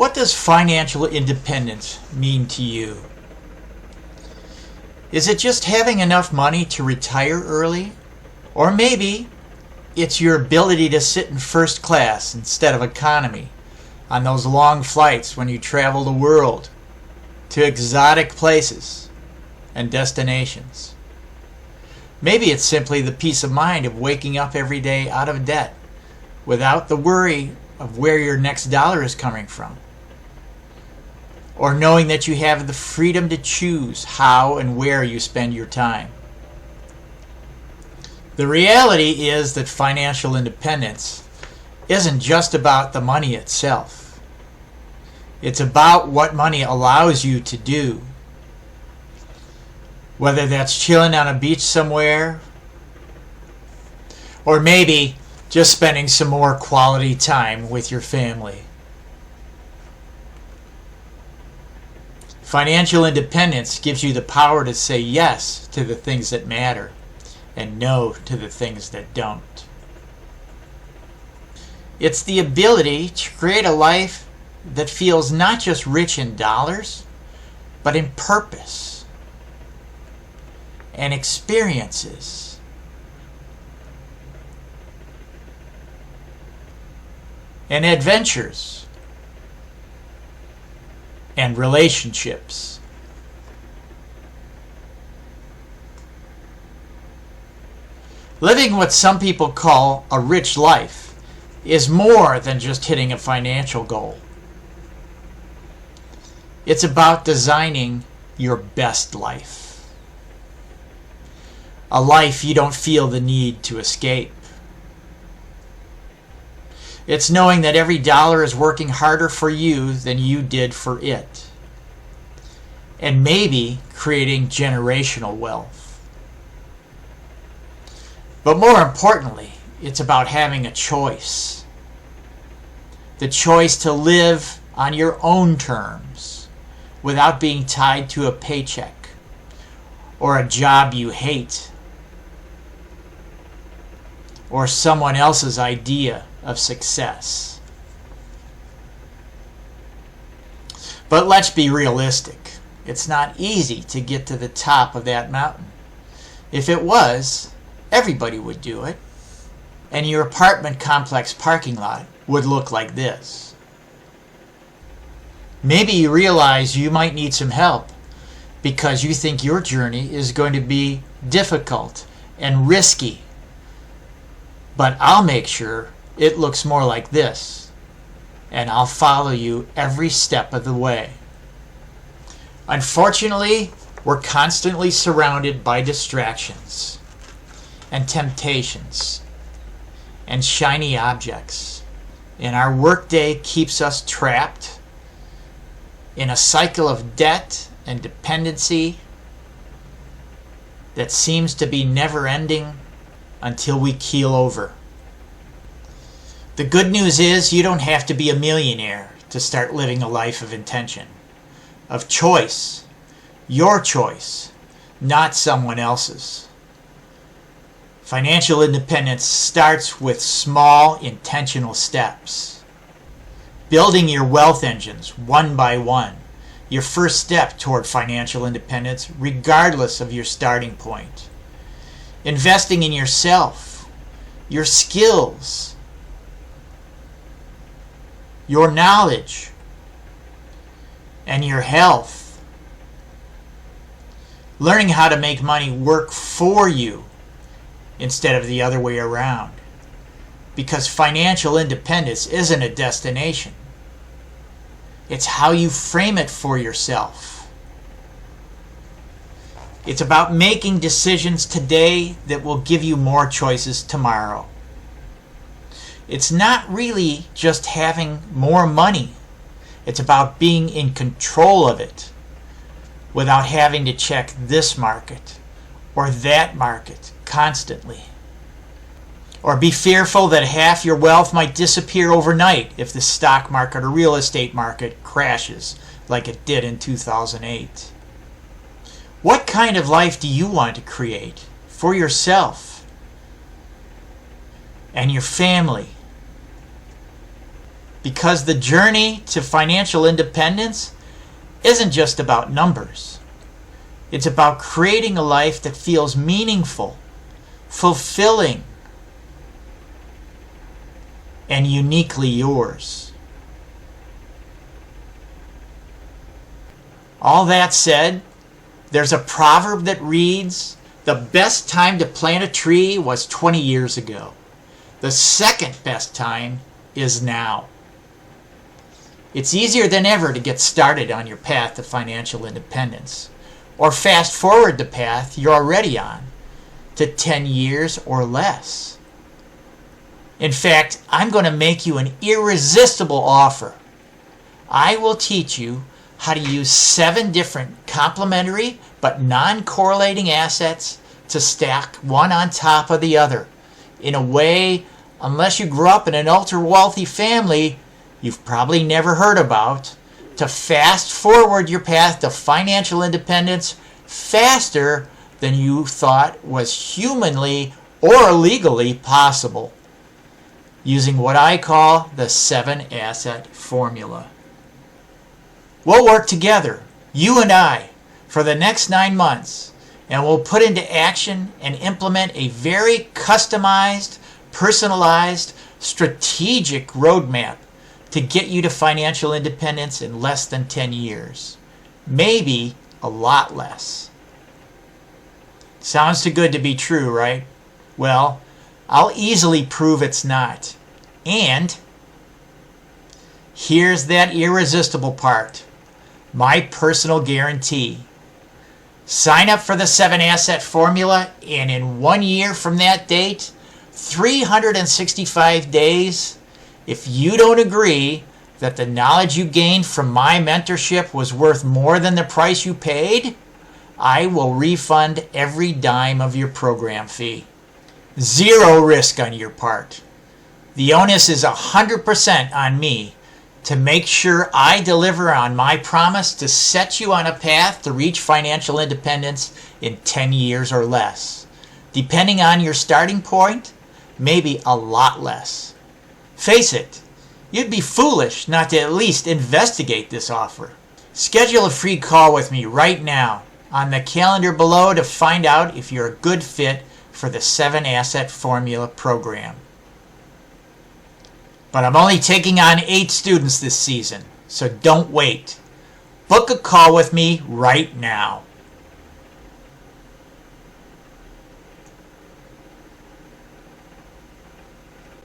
What does financial independence mean to you? Is it just having enough money to retire early? Or maybe it's your ability to sit in first class instead of economy on those long flights when you travel the world to exotic places and destinations. Maybe it's simply the peace of mind of waking up every day out of debt without the worry of where your next dollar is coming from. Or knowing that you have the freedom to choose how and where you spend your time. The reality is that financial independence isn't just about the money itself. It's about what money allows you to do. Whether that's chilling on a beach somewhere, or maybe just spending some more quality time with your family. Financial independence gives you the power to say yes to the things that matter and no to the things that don't. It's the ability to create a life that feels not just rich in dollars, but in purpose and experiences. And adventures. And relationships. Living what some people call a rich life is more than just hitting a financial goal. It's about designing your best life. A life you don't feel the need to escape. It's knowing that every dollar is working harder for you than you did for it. And maybe creating generational wealth. But more importantly, it's about having a choice. The choice to live on your own terms without being tied to a paycheck or a job you hate or someone else's idea of success. But let's be realistic. It's not easy to get to the top of that mountain. If it was, everybody would do it. And your apartment complex parking lot would look like this. Maybe you realize you might need some help because you think your journey is going to be difficult and risky. But I'll make sure it looks more like this, and I'll follow you every step of the way. Unfortunately, we're constantly surrounded by distractions and temptations and shiny objects, and our workday keeps us trapped in a cycle of debt and dependency that seems to be never ending until we keel over. The good news is you don't have to be a millionaire to start living a life of intention, of choice, your choice, not someone else's. Financial independence starts with small, intentional steps. Building your wealth engines one by one, your first step toward financial independence, regardless of your starting point. Investing in yourself, your skills, your knowledge, and your health. Learning how to make money work for you instead of the other way around. Because financial independence isn't a destination. It's how you frame it for yourself. It's about making decisions today that will give you more choices tomorrow. It's not really just having more money. It's about being in control of it without having to check this market or that market constantly. Or be fearful that half your wealth might disappear overnight if the stock market or real estate market crashes like it did in 2008. What kind of life do you want to create for yourself and your family because the journey to financial independence isn't just about numbers. It's about creating a life that feels meaningful, fulfilling, and uniquely yours. All that said, there's a proverb that reads, "The best time to plant a tree was 20 years ago. The second best time is now." It's easier than ever to get started on your path to financial independence, or fast forward the path you're already on to 10 years or less. In fact, I'm going to make you an irresistible offer. I will teach you how to use 7 different complementary but non-correlating assets to stack one on top of the other in a way, unless you grew up in an ultra-wealthy family you've probably never heard about, to fast forward your path to financial independence faster than you thought was humanly or legally possible, using what I call the 7-asset formula. We'll work together, you and I, for the next 9 months, and we'll put into action and implement a very customized, personalized, strategic roadmap to get you to financial independence in less than 10 years. Maybe a lot less. Sounds too good to be true, right? Well, I'll easily prove it's not. And here's that irresistible part. My personal guarantee. Sign up for the 7-asset formula, and in 1 year from that date, 365 days, if you don't agree that the knowledge you gained from my mentorship was worth more than the price you paid, I will refund every dime of your program fee. 0 risk on your part. The onus is 100% on me to make sure I deliver on my promise to set you on a path to reach financial independence in 10 years or less. Depending on your starting point, maybe a lot less. Face it, you'd be foolish not to at least investigate this offer. Schedule a free call with me right now on the calendar below to find out if you're a good fit for the 7-asset formula program. But I'm only taking on 8 students this season, so don't wait. Book a call with me right now.